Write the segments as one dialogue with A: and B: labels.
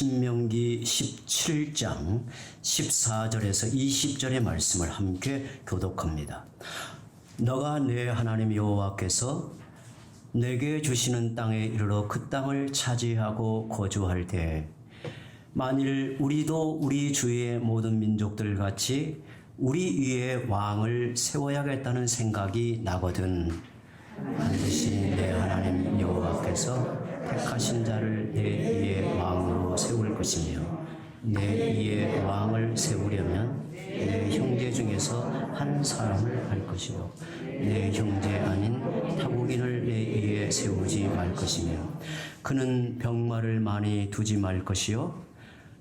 A: 신명기 17장 14절에서 20절의 말씀을 함께 교독합니다. 너가 내 하나님 여호와께서 내게 주시는 땅에 이르러 그 땅을 차지하고 거주할 때 만일 우리도 우리 주위의 모든 민족들 같이 우리 위에 왕을 세워야겠다는 생각이 나거든 반드시 내 하나님 여호와께서 택하신 자를 내 위에 왕으로 세울 것이며 내 위에 왕을 세우려면 내 형제 중에서 한 사람을 할 것이고 내 형제 아닌 타국인을 내 위에 세우지 말 것이며 그는 병마를 많이 두지 말 것이요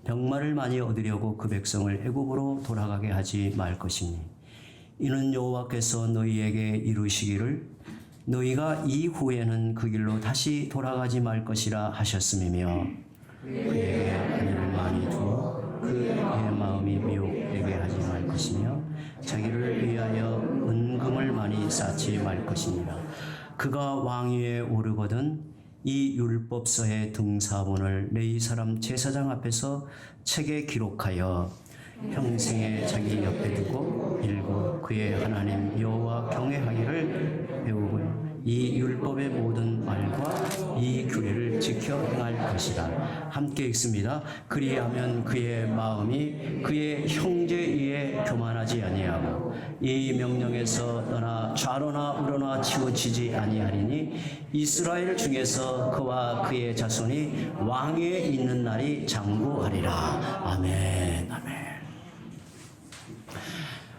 A: 병마를 많이 얻으려고 그 백성을 애굽으로 돌아가게 하지 말 것이니 이는 여호와께서 너희에게 이루시기를 너희가 이후에는 그 길로 다시 돌아가지 말 것이라 하셨음이며 그에게 하늘을 많이 두어 그의 마음이 미혹되게 하지 말 것이며 자기를 위하여 은금을 많이 쌓지 말 것이니라. 그가 왕위에 오르거든 이 율법서의 등사본을 레위 사람 제사장 앞에서 책에 기록하여 평생에 자기 옆에 두고 읽고 그의 하나님 여호와 경외하기를 배우고 이 율법의 모든 말과 이 규례를 지켜 행할 것이다. 함께 읽습니다. 그리하면 그의 마음이 그의 형제 위에 교만하지 아니하고 이 명령에서 떠나 좌로나 우로나 치우치지 아니하리니 이스라엘 중에서 그와 그의 자손이 왕위에 있는 날이 장구하리라. 아멘. 아멘.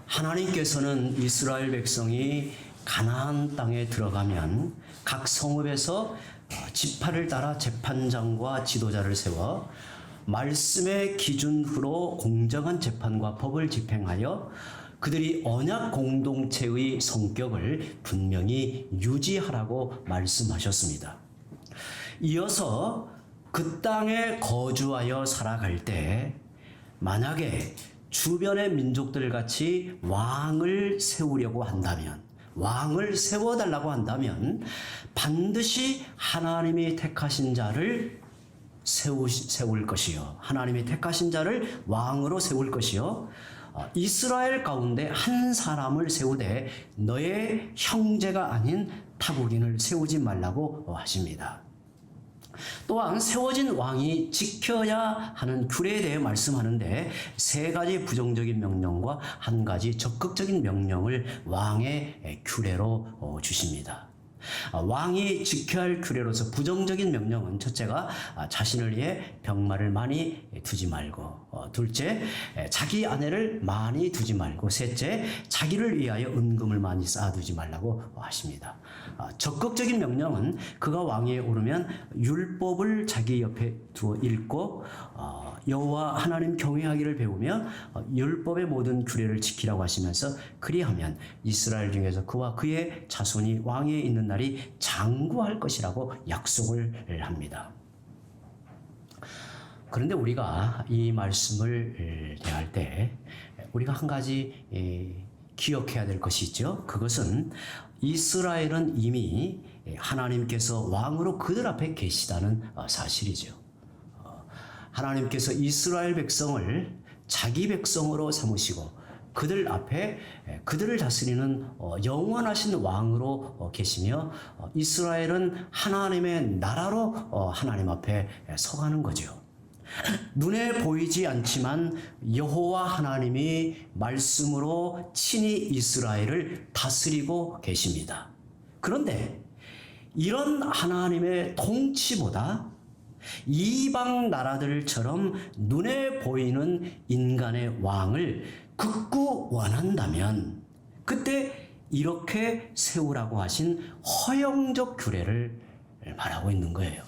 A: 하나님께서는 이스라엘 백성이 가나안 땅에 들어가면 각 성읍에서 지파를 따라 재판장과 지도자를 세워 말씀의 기준으로 공정한 재판과 법을 집행하여 그들이 언약 공동체의 성격을 분명히 유지하라고 말씀하셨습니다. 이어서 그 땅에 거주하여 살아갈 때 만약에 주변의 민족들 같이 왕을 세우려고 한다면 왕을 세워달라고 한다면 반드시 하나님이 택하신 자를 세울 것이요 하나님이 택하신 자를 왕으로 세울 것이요 이스라엘 가운데 한 사람을 세우되 너의 형제가 아닌 타국인을 세우지 말라고 하십니다. 또한 세워진 왕이 지켜야 하는 규례에 대해 말씀하는데 세 가지 부정적인 명령과 한 가지 적극적인 명령을 왕의 규례로 주십니다. 왕이 지켜야 할 규례로서 부정적인 명령은 첫째가 자신을 위해 병마를 많이 두지 말고 둘째 자기 아내를 많이 두지 말고 셋째 자기를 위하여 은금을 많이 쌓아두지 말라고 하십니다. 적극적인 명령은 그가 왕위에 오르면 율법을 자기 옆에 두어 읽고 여호와 하나님 경외하기를 배우며 율법의 모든 규례를 지키라고 하시면서 그리하면 이스라엘 중에서 그와 그의 자손이 왕위에 있는 날이 장구할 것이라고 약속을 합니다. 그런데 우리가 이 말씀을 대할 때 우리가 한 가지 기억해야 될 것이 있죠. 그것은 이스라엘은 이미 하나님께서 왕으로 그들 앞에 계시다는 사실이죠. 하나님께서 이스라엘 백성을 자기 백성으로 삼으시고 그들 앞에 그들을 다스리는 영원하신 왕으로 계시며 이스라엘은 하나님의 나라로 하나님 앞에 서가는 거죠. 눈에 보이지 않지만 여호와 하나님이 말씀으로 친히 이스라엘을 다스리고 계십니다. 그런데 이런 하나님의 통치보다 이방 나라들처럼 눈에 보이는 인간의 왕을 극구 원한다면 그때 이렇게 세우라고 하신 허영적 규례를 말하고 있는 거예요.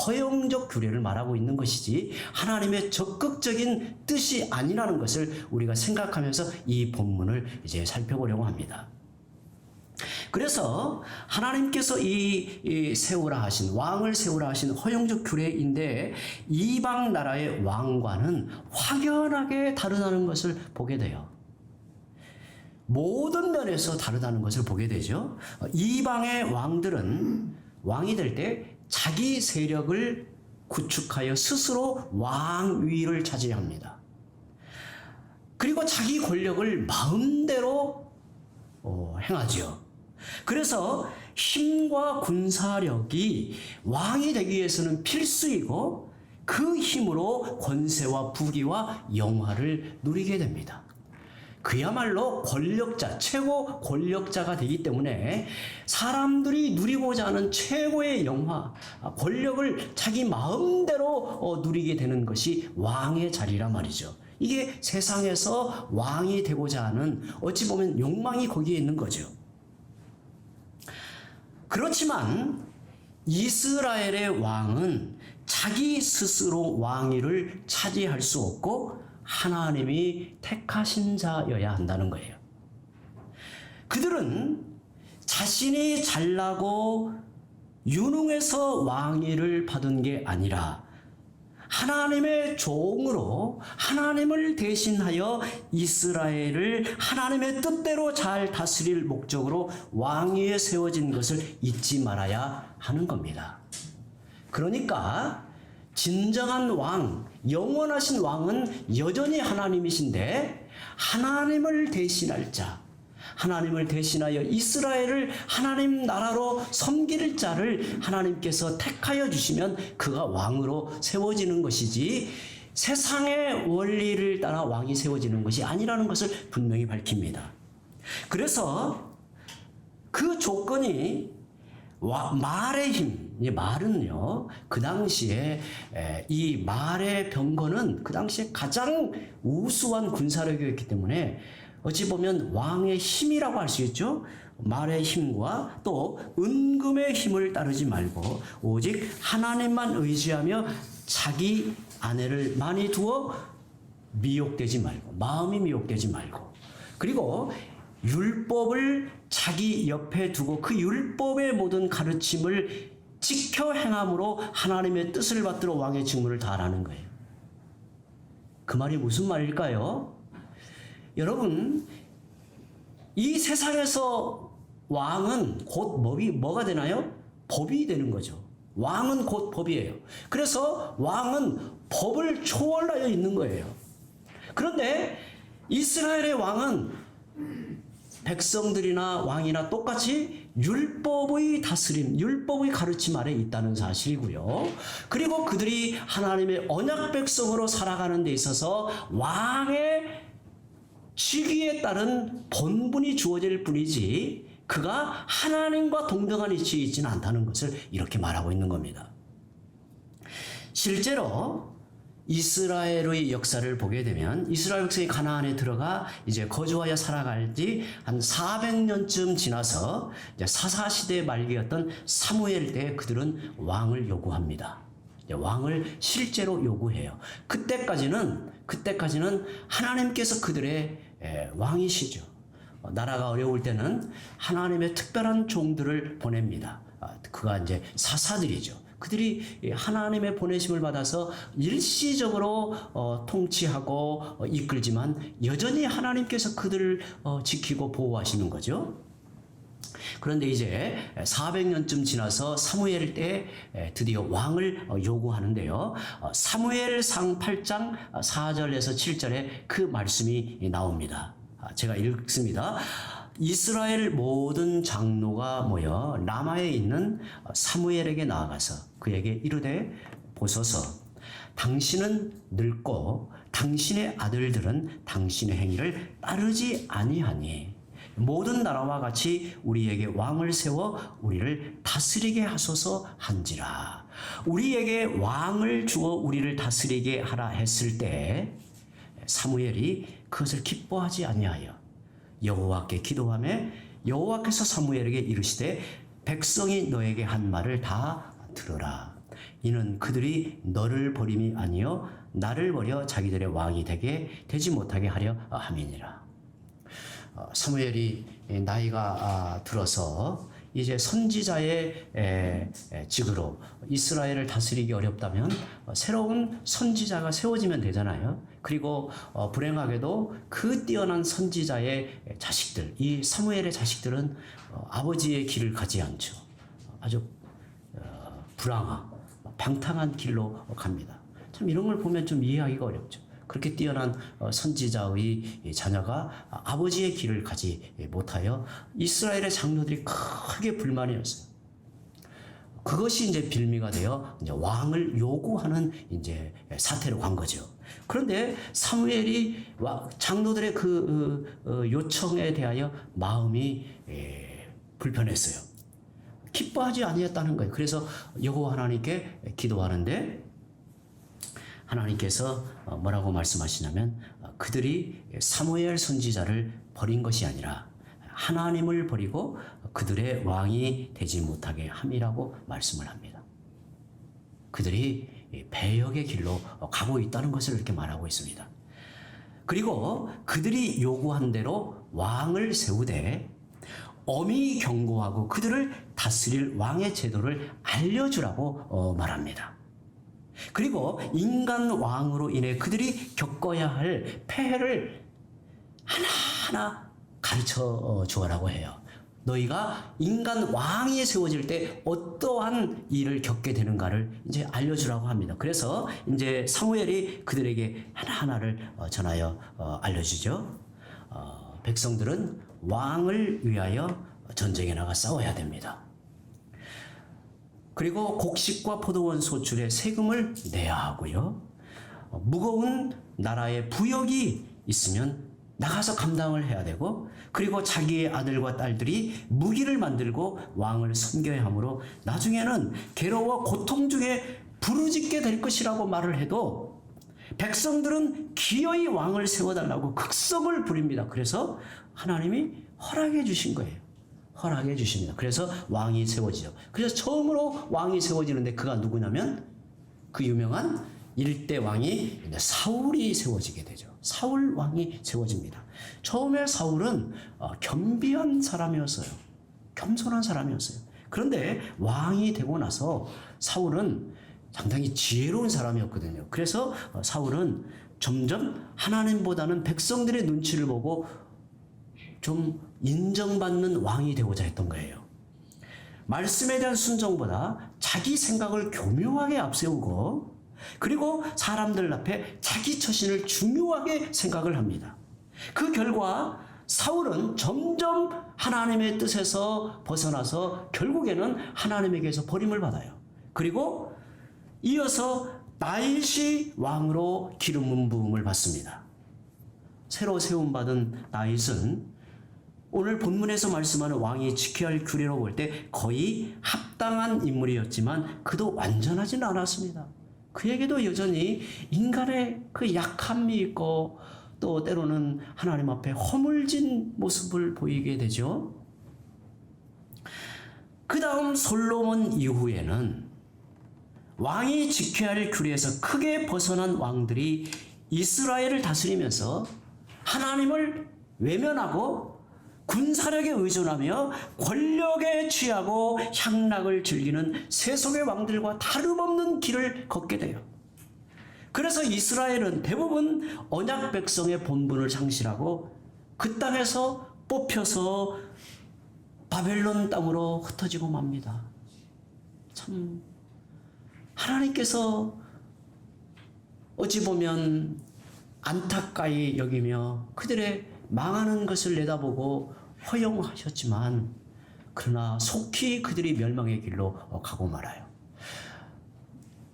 A: 허영적 규례를 말하고 있는 것이지 하나님의 적극적인 뜻이 아니라는 것을 우리가 생각하면서 이 본문을 이제 살펴보려고 합니다. 그래서 하나님께서 이 세우라 하신 왕을 세우라 하신 허영적 규례인데 이방 나라의 왕과는 확연하게 다르다는 것을 보게 돼요. 모든 면에서 다르다는 것을 보게 되죠. 이방의 왕들은 왕이 될 때 자기 세력을 구축하여 스스로 왕위를 차지합니다. 그리고 자기 권력을 마음대로 행하죠. 그래서 힘과 군사력이 왕이 되기 위해서는 필수이고 그 힘으로 권세와 부귀와 영화를 누리게 됩니다. 그야말로 권력자, 최고 권력자가 되기 때문에 사람들이 누리고자 하는 최고의 영화, 권력을 자기 마음대로 누리게 되는 것이 왕의 자리란 말이죠. 이게 세상에서 왕이 되고자 하는 어찌 보면 욕망이 거기에 있는 거죠. 그렇지만 이스라엘의 왕은 자기 스스로 왕위를 차지할 수 없고 하나님이 택하신 자여야 한다는 거예요. 그들은 자신이 잘나고 유능해서 왕위를 받은 게 아니라 하나님의 종으로 하나님을 대신하여 이스라엘을 하나님의 뜻대로 잘 다스릴 목적으로 왕위에 세워진 것을 잊지 말아야 하는 겁니다. 그러니까 진정한 왕, 영원하신 왕은 여전히 하나님이신데 하나님을 대신할 자, 하나님을 대신하여 이스라엘을 하나님 나라로 섬길 자를 하나님께서 택하여 주시면 그가 왕으로 세워지는 것이지 세상의 원리를 따라 왕이 세워지는 것이 아니라는 것을 분명히 밝힙니다. 그래서 그 조건이 말의 힘, 이 말은요, 그 당시에 이 말의 병거는 그 당시에 가장 우수한 군사력이었기 때문에 어찌 보면 왕의 힘이라고 할 수 있죠. 말의 힘과 또 은금의 힘을 따르지 말고 오직 하나님만 의지하며 자기 아내를 많이 두어 미혹되지 말고 마음이 미혹되지 말고 그리고 율법을 자기 옆에 두고 그 율법의 모든 가르침을 지켜 행함으로 하나님의 뜻을 받들어 왕의 직무를 다하라는 거예요. 그 말이 무슨 말일까요? 여러분, 이 세상에서 왕은 곧 뭐가 되나요? 법이 되는 거죠. 왕은 곧 법이에요. 그래서 왕은 법을 초월하여 있는 거예요. 그런데 이스라엘의 왕은 백성들이나 왕이나 똑같이 율법의 다스림, 율법의 가르침 아래 있다는 사실이고요. 그리고 그들이 하나님의 언약 백성으로 살아가는 데 있어서 왕의 직위에 따른 본분이 주어질 뿐이지 그가 하나님과 동등한 위치에 있지는 않다는 것을 이렇게 말하고 있는 겁니다. 실제로 이스라엘의 역사를 보게 되면 이스라엘 백성이 가나안에 들어가 이제 거주하여 살아갈 지 한 400년쯤 지나서 이제 사사시대 말기였던 사무엘 때 그들은 왕을 요구합니다. 왕을 실제로 요구해요. 그때까지는 하나님께서 그들의 왕이시죠. 나라가 어려울 때는 하나님의 특별한 종들을 보냅니다. 그가 이제 사사들이죠. 그들이 하나님의 보내심을 받아서 일시적으로 통치하고 이끌지만 여전히 하나님께서 그들을 지키고 보호하시는 거죠. 그런데 이제 400년쯤 지나서 사무엘 때 드디어 왕을 요구하는데요. 사무엘상 8장 4절에서 7절에 그 말씀이 나옵니다. 제가 읽습니다. 이스라엘 모든 장로가 모여 라마에 있는 사무엘에게 나아가서 그에게 이르되 보소서 당신은 늙고 당신의 아들들은 당신의 행위를 따르지 아니하니 모든 나라와 같이 우리에게 왕을 세워 우리를 다스리게 하소서 한지라. 우리에게 왕을 주어 우리를 다스리게 하라 했을 때 사무엘이 그것을 기뻐하지 아니하여 여호와께 기도하며 여호와께서 사무엘에게 이르시되 백성이 너에게 한 말을 다 들으라. 이는 그들이 너를 버림이 아니요 나를 버려 자기들의 왕이 되지 못하게 하려 함이니라. 사무엘이 나이가 들어서 이제 선지자의 직으로 이스라엘을 다스리기 어렵다면 새로운 선지자가 세워지면 되잖아요. 그리고 불행하게도 그 뛰어난 선지자의 자식들, 이 사무엘의 자식들은 아버지의 길을 가지 않죠. 아주 방탕한 길로 갑니다. 참 이런 걸 보면 좀 이해하기가 어렵죠. 그렇게 뛰어난 선지자의 자녀가 아버지의 길을 가지 못하여 이스라엘의 장로들이 크게 불만이었어요. 그것이 이제 빌미가 되어 이제 왕을 요구하는 이제 사태로 간 거죠. 그런데 사무엘이 장로들의 그 요청에 대하여 마음이 불편했어요. 기뻐하지 아니했다는 거예요. 그래서 여호와 하나님께 기도하는데 하나님께서 뭐라고 말씀하시냐면 그들이 사무엘 선지자를 버린 것이 아니라 하나님을 버리고 그들의 왕이 되지 못하게 함이라고 말씀을 합니다. 그들이 배역의 길로 가고 있다는 것을 이렇게 말하고 있습니다. 그리고 그들이 요구한 대로 왕을 세우되 엄히 경고하고 그들을 다스릴 왕의 제도를 알려주라고 말합니다. 그리고 인간 왕으로 인해 그들이 겪어야 할 폐해를 하나하나 가르쳐 주라고 해요. 너희가 인간 왕이 세워질 때 어떠한 일을 겪게 되는가를 이제 알려주라고 합니다. 그래서 이제 사무엘이 그들에게 하나하나를 전하여 알려주죠. 백성들은 왕을 위하여 전쟁에 나가 싸워야 됩니다. 그리고 곡식과 포도원 소출에 세금을 내야 하고요. 무거운 나라의 부역이 있으면 나가서 감당을 해야 되고, 그리고 자기의 아들과 딸들이 무기를 만들고 왕을 섬겨야 하므로 나중에는 괴로워 고통 중에 부르짖게 될 것이라고 말을 해도 백성들은 기어이 왕을 세워달라고 극성을 부립니다. 그래서 하나님이 허락해 주신 거예요. 허락해 주십니다. 그래서 왕이 세워지죠. 그래서 처음으로 왕이 세워지는데 그가 누구냐면 그 유명한 일대 왕이 사울이 세워지게 되죠. 사울 왕이 세워집니다. 처음에 사울은 겸비한 사람이었어요. 겸손한 사람이었어요. 그런데 왕이 되고 나서 사울은 상당히 지혜로운 사람이었거든요. 그래서 사울은 점점 하나님보다는 백성들의 눈치를 보고 좀 인정받는 왕이 되고자 했던 거예요. 말씀에 대한 순종보다 자기 생각을 교묘하게 앞세우고, 그리고 사람들 앞에 자기 처신을 중요하게 생각을 합니다. 그 결과 사울은 점점 하나님의 뜻에서 벗어나서 결국에는 하나님에게서 버림을 받아요. 그리고 이어서 다윗이 왕으로 기름 부음을 받습니다. 새로 세움받은 다윗은 오늘 본문에서 말씀하는 왕이 지켜야 할 규례로 볼 때 거의 합당한 인물이었지만 그도 완전하지는 않았습니다. 그에게도 여전히 인간의 그 약함이 있고 또 때로는 하나님 앞에 허물진 모습을 보이게 되죠. 그 다음 솔로몬 이후에는 왕이 지켜야 할 규례에서 크게 벗어난 왕들이 이스라엘을 다스리면서 하나님을 외면하고 군사력에 의존하며 권력에 취하고 향락을 즐기는 세속의 왕들과 다름없는 길을 걷게 돼요. 그래서 이스라엘은 대부분 언약 백성의 본분을 상실하고 그 땅에서 뽑혀서 바벨론 땅으로 흩어지고 맙니다. 참 하나님께서 어찌 보면 안타까이 여기며 그들의 망하는 것을 내다보고 허용하셨지만 그러나 속히 그들이 멸망의 길로 가고 말아요.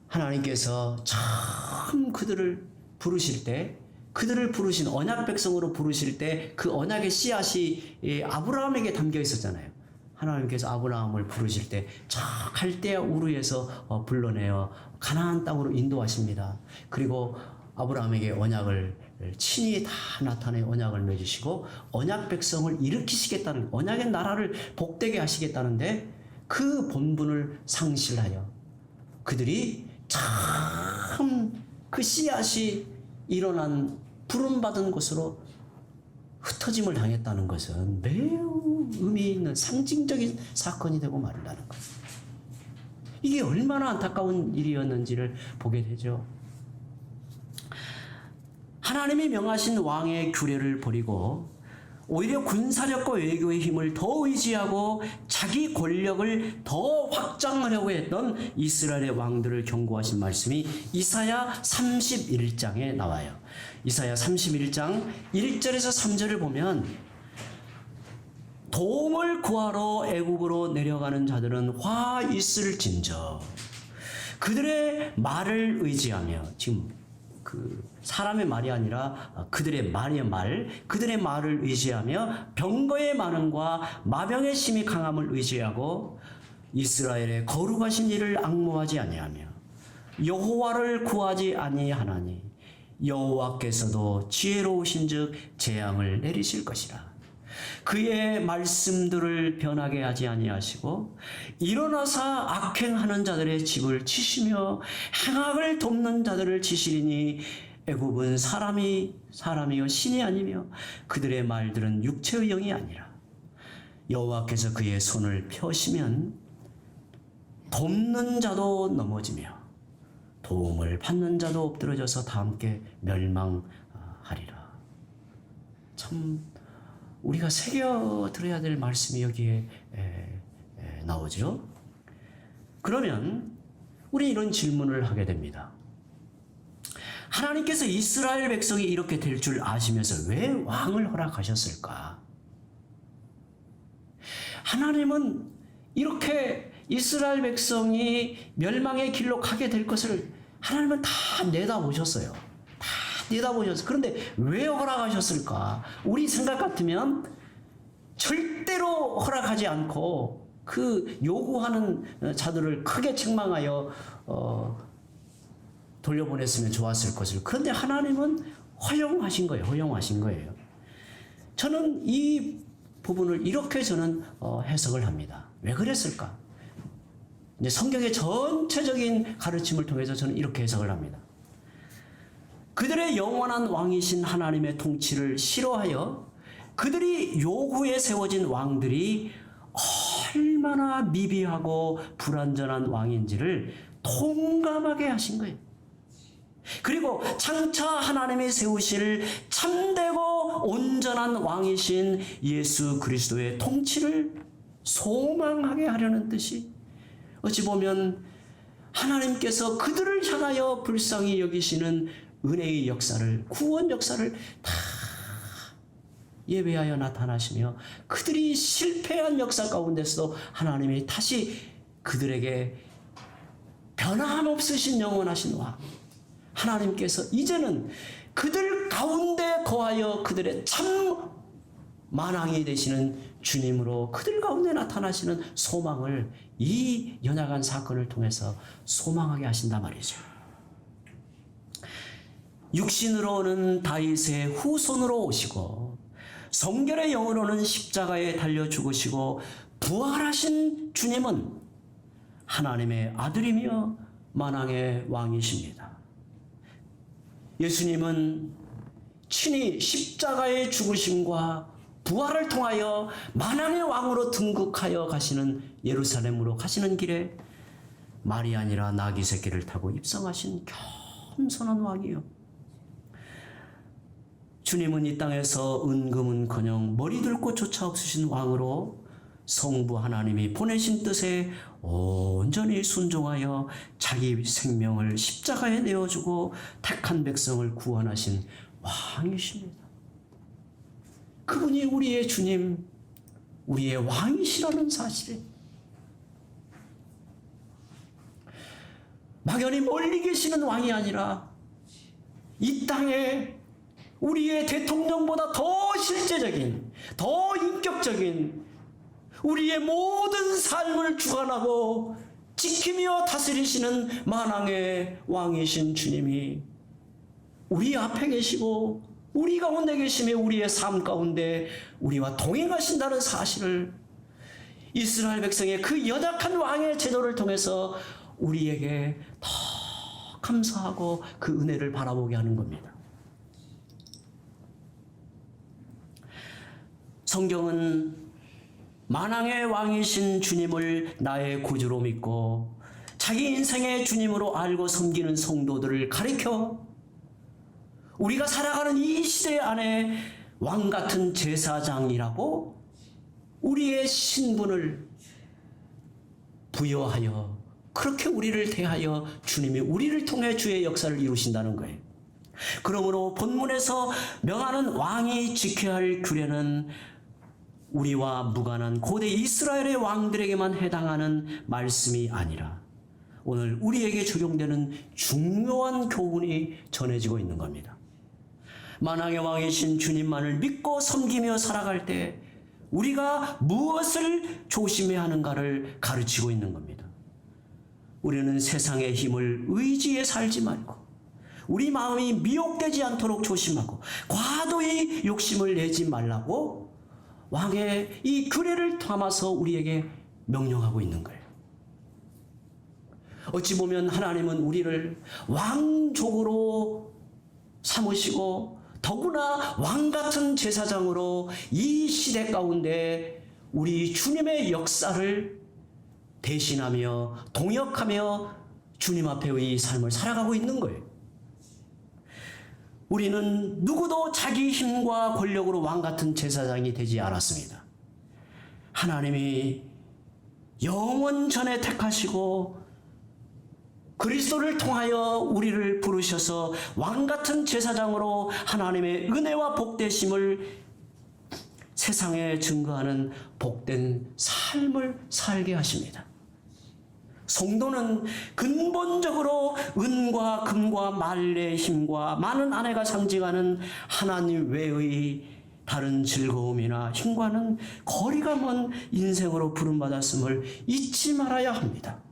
A: 하나님께서 참 그들을 부르실 때, 그들을 부르신 언약 백성으로 부르실 때 그 언약의 씨앗이 아브라함에게 담겨 있었잖아요. 하나님께서 아브라함을 부르실 때 저 갈대아 우르에서 불러내어 가나안 땅으로 인도하십니다. 그리고 아브라함에게 언약을 친히 다 나타내 언약을 맺으시고 언약 백성을 일으키시겠다는, 언약의 나라를 복되게 하시겠다는데 그 본분을 상실하여 그들이 참 그 씨앗이 일어난 부름받은 곳으로 흩어짐을 당했다는 것은 매우 의미 있는 상징적인 사건이 되고 말한다는 거예요. 이게 얼마나 안타까운 일이었는지를 보게 되죠. 하나님이 명하신 왕의 규례를 버리고 오히려 군사력과 외교의 힘을 더 의지하고 자기 권력을 더 확장하려고 했던 이스라엘의 왕들을 경고하신 말씀이 이사야 31장에 나와요. 이사야 31장 1절에서 3절을 보면 도움을 구하러 애굽으로 내려가는 자들은 화 있을진저 그들의 말을 의지하며, 지금 사람의 말이 아니라 그들의 말을 의지하며 병거의 많음과 마병의 심히 강함을 의지하고 이스라엘의 거룩하신 이를 앙모하지 아니하며 여호와를 구하지 아니하나니 여호와께서도 지혜로우신즉 재앙을 내리실 것이라. 그의 말씀들을 변하게 하지 아니하시고 일어나서 악행하는 자들의 집을 치시며 행악을 돕는 자들을 치시리니 애굽은 사람이요 신이 아니며 그들의 말들은 육체의 영이 아니라. 여호와께서 그의 손을 펴시면 돕는 자도 넘어지며 도움을 받는 자도 엎드러져서 다 함께 멸망하리라. 참 우리가 새겨 들어야 될 말씀이 여기에 나오죠. 그러면 우리 이런 질문을 하게 됩니다. 하나님께서 이스라엘 백성이 이렇게 될 줄 아시면서 왜 왕을 허락하셨을까? 하나님은 이렇게 이스라엘 백성이 멸망의 길로 가게 될 것을 하나님은 다 내다보셨어요. 그런데 왜 허락하셨을까? 우리 생각 같으면 절대로 허락하지 않고 그 요구하는 자들을 크게 책망하여 돌려보냈으면 좋았을 것을. 그런데 하나님은 허용하신 거예요. 저는 이 부분을 이렇게 해석을 합니다. 왜 그랬을까? 이제 성경의 전체적인 가르침을 통해서 저는 이렇게 해석을 합니다. 그들의 영원한 왕이신 하나님의 통치를 싫어하여 그들이 요구에 세워진 왕들이 얼마나 미비하고 불완전한 왕인지를 통감하게 하신 거예요. 그리고 장차 하나님이 세우실 참되고 온전한 왕이신 예수 그리스도의 통치를 소망하게 하려는 뜻이, 어찌 보면 하나님께서 그들을 향하여 불쌍히 여기시는 은혜의 역사를, 구원 역사를 다 예배하여 나타나시며 그들이 실패한 역사 가운데서도 하나님이 다시 그들에게 변함없으신 영원하신 왕 하나님께서 이제는 그들 가운데 거하여 그들의 참 만왕이 되시는 주님으로 그들 가운데 나타나시는 소망을 이 연약한 사건을 통해서 소망하게 하신다 말이죠. 육신으로는 다윗의 후손으로 오시고 성결의 영으로는 십자가에 달려 죽으시고 부활하신 주님은 하나님의 아들이며 만왕의 왕이십니다. 예수님은 친히 십자가의 죽으심과 부활을 통하여 만왕의 왕으로 등극하여 가시는 예루살렘으로 가시는 길에 말이 아니라 나귀 새끼를 타고 입성하신 겸손한 왕이요. 주님은 이 땅에서 은금은커녕 머리 들 곳조차 없으신 왕으로 성부 하나님이 보내신 뜻에 온전히 순종하여 자기 생명을 십자가에 내어주고 택한 백성을 구원하신 왕이십니다. 그분이 우리의 주님, 우리의 왕이시라는 사실에 막연히 멀리 계시는 왕이 아니라 이 땅에 우리의 대통령보다 더 실제적인, 더 인격적인 우리의 모든 삶을 주관하고 지키며 다스리시는 만왕의 왕이신 주님이 우리 앞에 계시고 우리 가운데 계시며 우리의 삶 가운데 우리와 동행하신다는 사실을 이스라엘 백성의 그 연약한 왕의 제도를 통해서 우리에게 더 감사하고 그 은혜를 바라보게 하는 겁니다. 성경은 만왕의 왕이신 주님을 나의 구주로 믿고 자기 인생의 주님으로 알고 섬기는 성도들을 가리켜 우리가 살아가는 이 시대 안에 왕 같은 제사장이라고 우리의 신분을 부여하여 그렇게 우리를 대하여 주님이 우리를 통해 주의 역사를 이루신다는 거예요. 그러므로 본문에서 명하는 왕이 지켜야 할 규례는 우리와 무관한 고대 이스라엘의 왕들에게만 해당하는 말씀이 아니라 오늘 우리에게 적용되는 중요한 교훈이 전해지고 있는 겁니다. 만왕의 왕이신 주님만을 믿고 섬기며 살아갈 때 우리가 무엇을 조심해야 하는가를 가르치고 있는 겁니다. 우리는 세상의 힘을 의지해 살지 말고 우리 마음이 미혹되지 않도록 조심하고 과도히 욕심을 내지 말라고 왕의 이 규례를 담아서 우리에게 명령하고 있는 거예요. 어찌 보면 하나님은 우리를 왕족으로 삼으시고 더구나 왕같은 제사장으로 이 시대 가운데 우리 주님의 역사를 대신하며 동역하며 주님 앞에의 삶을 살아가고 있는 거예요. 우리는 누구도 자기 힘과 권력으로 왕같은 제사장이 되지 않았습니다. 하나님이 영원 전에 택하시고 그리스도를 통하여 우리를 부르셔서 왕같은 제사장으로 하나님의 은혜와 복되심을 세상에 증거하는 복된 삶을 살게 하십니다. 성도는 근본적으로 은과 금과 말의 힘과 많은 아내가 상징하는 하나님 외의 다른 즐거움이나 힘과는 거리가 먼 인생으로 부름받았음을 잊지 말아야 합니다.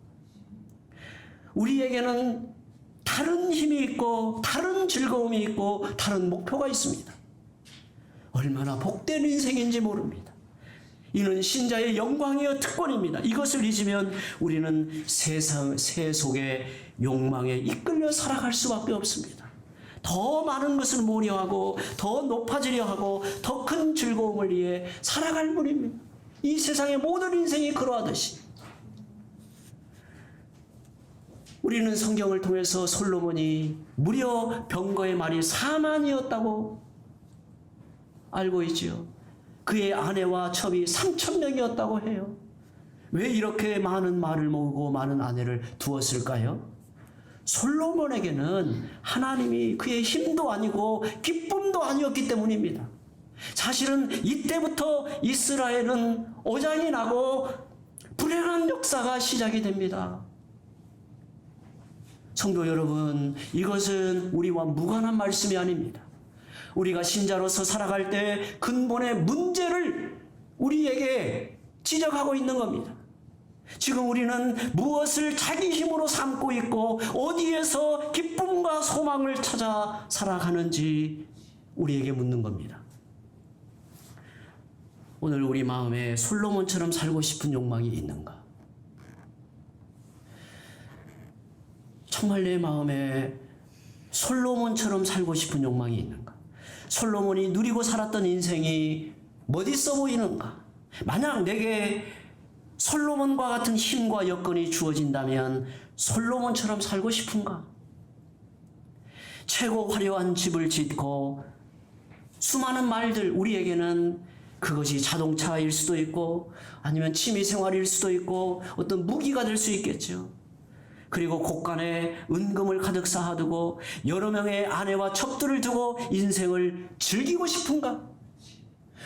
A: 우리에게는 다른 힘이 있고 다른 즐거움이 있고 다른 목표가 있습니다. 얼마나 복된 인생인지 모릅니다. 이는 신자의 영광이요 특권입니다. 이것을 잊으면 우리는 세속의 욕망에 이끌려 살아갈 수밖에 없습니다. 더 많은 것을 모려하고 더 높아지려 하고 더 큰 즐거움을 위해 살아갈 뿐입니다. 이 세상의 모든 인생이 그러하듯이 우리는 성경을 통해서 솔로몬이 무려 병거의 말이 4만이었다고 알고 있지요. 그의 아내와 첩이 3,000명이었다고 해요. 왜 이렇게 많은 말을 모으고 많은 아내를 두었을까요? 솔로몬에게는 하나님이 그의 힘도 아니고 기쁨도 아니었기 때문입니다. 사실은 이때부터 이스라엘은 오장이 나고 불행한 역사가 시작이 됩니다. 성도 여러분, 이것은 우리와 무관한 말씀이 아닙니다. 우리가 신자로서 살아갈 때 근본의 문제를 우리에게 지적하고 있는 겁니다. 지금 우리는 무엇을 자기 힘으로 삼고 있고 어디에서 기쁨과 소망을 찾아 살아가는지 우리에게 묻는 겁니다. 오늘 우리 마음에 솔로몬처럼 살고 싶은 욕망이 있는가? 정말 내 마음에 솔로몬처럼 살고 싶은 욕망이 있는가? 솔로몬이 누리고 살았던 인생이 멋있어 보이는가? 만약 내게 솔로몬과 같은 힘과 여건이 주어진다면 솔로몬처럼 살고 싶은가? 최고 화려한 집을 짓고 수많은 말들, 우리에게는 그것이 자동차일 수도 있고 아니면 취미생활일 수도 있고 어떤 무기가 될 수 있겠죠. 그리고 곳간에 은금을 가득 쌓아두고 여러 명의 아내와 첩들을 두고 인생을 즐기고 싶은가?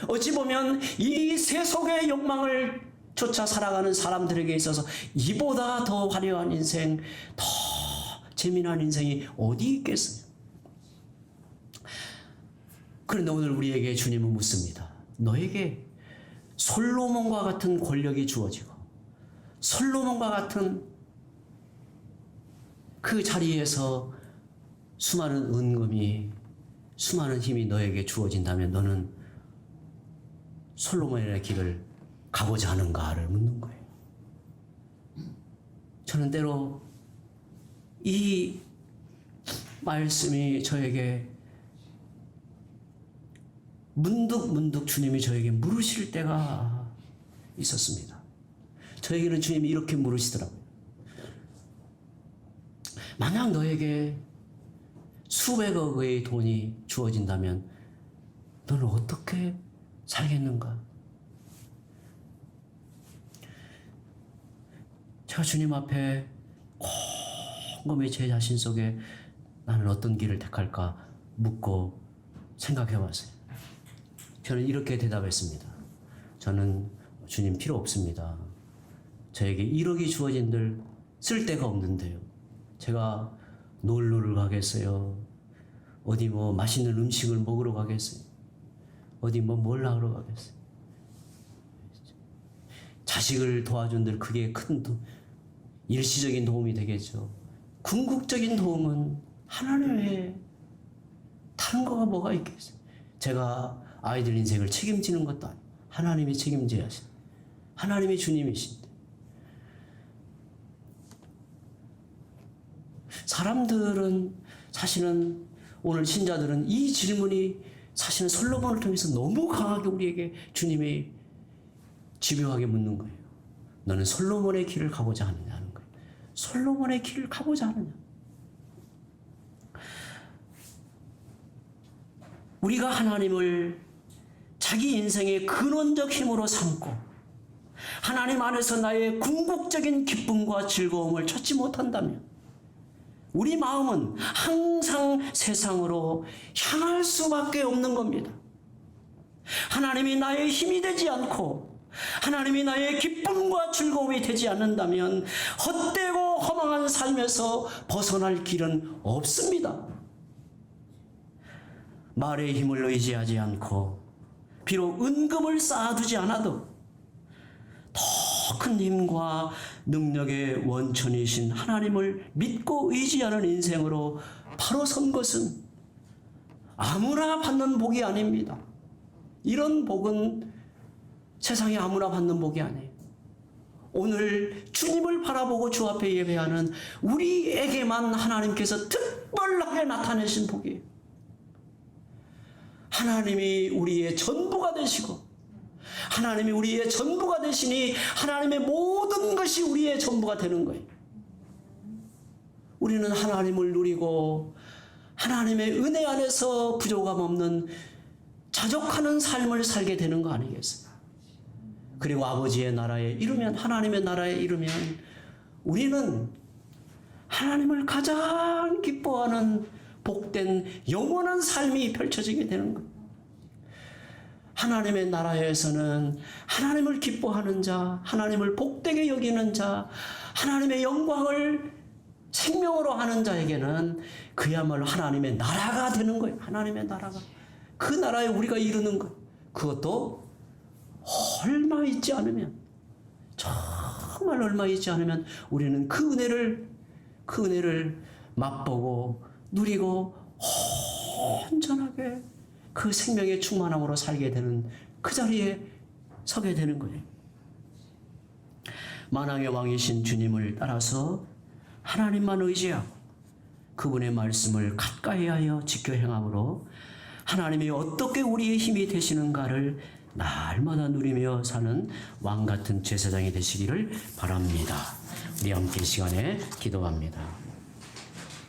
A: 어찌 보면 이 세속의 욕망을 쫓아 살아가는 사람들에게 있어서 이보다 더 화려한 인생, 더 재미난 인생이 어디 있겠어요? 그런데 오늘 우리에게 주님은 묻습니다. 너에게 솔로몬과 같은 권력이 주어지고 솔로몬과 같은 그 자리에서 수많은 은금이, 수많은 힘이 너에게 주어진다면 너는 솔로몬의 길을 가고자 하는가를 묻는 거예요. 저는 때로 이 말씀이 저에게 문득 주님이 저에게 물으실 때가 있었습니다. 저에게는 주님이 이렇게 물으시더라고요. 만약 너에게 수백억의 돈이 주어진다면 너는 어떻게 살겠는가? 제가 주님 앞에 곰곰이 제 자신 속에 나는 어떤 길을 택할까 묻고 생각해 봤어요. 저는 이렇게 대답했습니다. 저는 주님 필요 없습니다. 저에게 1억이 주어진들 쓸 데가 없는데요. 제가 놀러를 가겠어요? 어디 뭐 맛있는 음식을 먹으러 가겠어요? 어디 뭐 뭘 하러 가겠어요? 자식을 도와준들 그게 큰 일시적인 도움이 되겠죠. 궁극적인 도움은 하나님 외에 다른 거가 뭐가 있겠어요? 제가 아이들 인생을 책임지는 것도 아니고 하나님이 책임져야 하신 하나님이 주님이신데 사람들은 사실은 오늘 신자들은 이 질문이 사실은 솔로몬을 통해서 너무 강하게 우리에게 주님이 집요하게 묻는 거예요. 너는 솔로몬의 길을 가고자 하느냐 하는 거예요. 솔로몬의 길을 가고자 하느냐. 우리가 하나님을 자기 인생의 근원적 힘으로 삼고 하나님 안에서 나의 궁극적인 기쁨과 즐거움을 찾지 못한다면 우리 마음은 항상 세상으로 향할 수밖에 없는 겁니다. 하나님이 나의 힘이 되지 않고 하나님이 나의 기쁨과 즐거움이 되지 않는다면 헛되고 허망한 삶에서 벗어날 길은 없습니다. 말의 힘을 의지하지 않고 비록 은금을 쌓아두지 않아도 더 큰 힘과 능력의 원천이신 하나님을 믿고 의지하는 인생으로 바로 선 것은 아무나 받는 복이 아닙니다. 이런 복은 세상에 아무나 받는 복이 아니에요. 오늘 주님을 바라보고 주 앞에 예배하는 우리에게만 하나님께서 특별하게 나타내신 복이에요. 하나님이 우리의 전부가 되시고 하나님이 우리의 전부가 되시니 하나님의 모든 것이 우리의 전부가 되는 거예요. 우리는 하나님을 누리고 하나님의 은혜 안에서 부족함 없는 자족하는 삶을 살게 되는 거 아니겠어요? 그리고 아버지의 나라에 이르면 하나님의 나라에 이르면 우리는 하나님을 가장 기뻐하는 복된 영원한 삶이 펼쳐지게 되는 거예요. 하나님의 나라에서는 하나님을 기뻐하는 자, 하나님을 복되게 여기는 자, 하나님의 영광을 생명으로 하는 자에게는 그야말로 하나님의 나라가 되는 거예요. 하나님의 나라가. 그 나라에 우리가 이르는 것. 그것도 얼마 있지 않으면, 정말 얼마 있지 않으면 우리는 그 은혜를 맛보고 누리고 온전하게 그 생명의 충만함으로 살게 되는 그 자리에 서게 되는 거예요. 만왕의 왕이신 주님을 따라서 하나님만 의지하고 그분의 말씀을 가까이 하여 지켜 행함으로 하나님이 어떻게 우리의 힘이 되시는가를 날마다 누리며 사는 왕같은 제사장이 되시기를 바랍니다. 우리 함께 이 시간에 기도합니다.